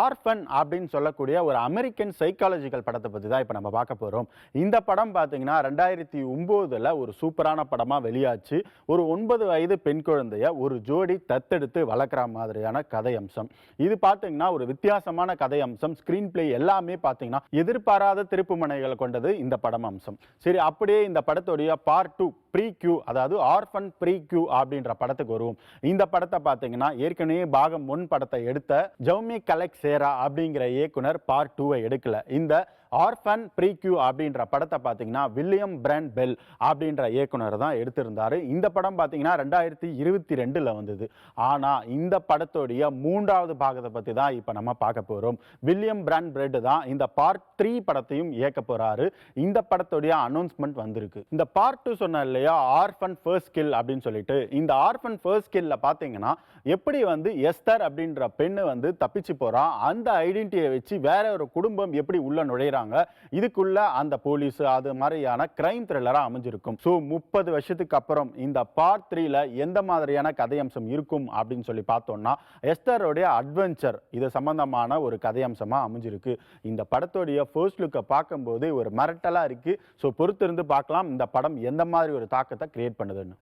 Orphan அப்படின்னு சொல்லக்கூடிய ஒரு அமெரிக்கன் சைக்காலஜிக்கல் படத்தை பற்றி தான் இப்போ நம்ம பார்க்க போகிறோம். இந்த படம் பார்த்தீங்கன்னா 2009 ஒரு சூப்பரான படமாக வெளியாச்சு. ஒரு 9 வயது பெண் குழந்தைய ஒரு ஜோடி தத்தெடுத்து வளர்க்குற மாதிரியான கதை அம்சம். இது பார்த்தீங்கன்னா ஒரு வித்தியாசமான கதை அம்சம். ஸ்க்ரீன் பிளே எல்லாமே பார்த்தீங்கன்னா எதிர்பாராத திருப்புமுனைகளை கொண்டது இந்த படம் அம்சம். சரி, அப்படியே இந்த படத்துடைய பார்ட் 2 ப்ரீக்யூ, அதாவது ஆர்ஃபன் ப்ரீக்யூ அப்படின்ற படத்துக்கு வருவோம். இந்த படத்தை பார்த்தீங்கன்னா ஏற்கனவே பாகம் 1 படத்தை எடுத்த ஜவுமி கலெக்ஸ் சேரா அப்படிங்கிற இயக்குனர் பார்ட் 2 எடுக்கல. இந்த ஆர்ஃபன் ப்ரீக்யூ அப்படின்ற படத்தை பார்த்தீங்கன்னா வில்லியம் பிராண்ட் பெல் அப்படின்ற இயக்குனர் தான் எடுத்திருந்தாரு. இந்த படம் பார்த்தீங்கன்னா 2022 வந்தது. ஆனால் இந்த படத்துடைய 3வது பாகத்தை பற்றி தான் இப்போ நம்ம பார்க்க போகிறோம். வில்லியம் பிராண்ட் பெல் தான் இந்த பார்ட் 3 படத்தையும் இயக்க போறாரு. இந்த படத்துடைய அனௌன்ஸ்மெண்ட் வந்திருக்கு. இந்த பார்ட் 2 சொன்ன இல்லையா, ஆர்ஃபன் ஃபர்ஸ்ட் கில் அப்படின்னு சொல்லிட்டு, இந்த ஆர்ஃபன் ஃபர்ஸ்ட் கில்ல பார்த்தீங்கன்னா எப்படி எஸ்தர் அப்படின்ற பெண்ணு தப்பிச்சு போறா, அந்த ஐடென்டிட்டியை வச்சு வேற ஒரு குடும்பம் எப்படி உள்ள நுழையிறாங்க, இதுக்குள்ள அந்த போலீஸ் அது மாதிரியான கிரைம் த்ரில்லரா அமைஞ்சிருக்கும். ஸோ 30 வருஷத்துக்கு அப்புறம் இந்த பார்ட் 3ல எந்த மாதிரியான கதையம்சம் இருக்கும் அப்படின்னு சொல்லி பார்த்தோம்னா, எஸ்தருடைய அட்வென்ச்சர் இது சம்பந்தமான ஒரு கதையம்சமா அமைஞ்சிருக்கு. இந்த படத்துடைய ஃபர்ஸ்ட் லுக்கை பார்க்கும்போது ஒரு மிரட்டலா இருக்கு. ஸோ பொறுத்திருந்து பார்க்கலாம் இந்த படம் எந்த மாதிரி ஒரு தாக்கத்தை கிரியேட் பண்ணுதுன்னு.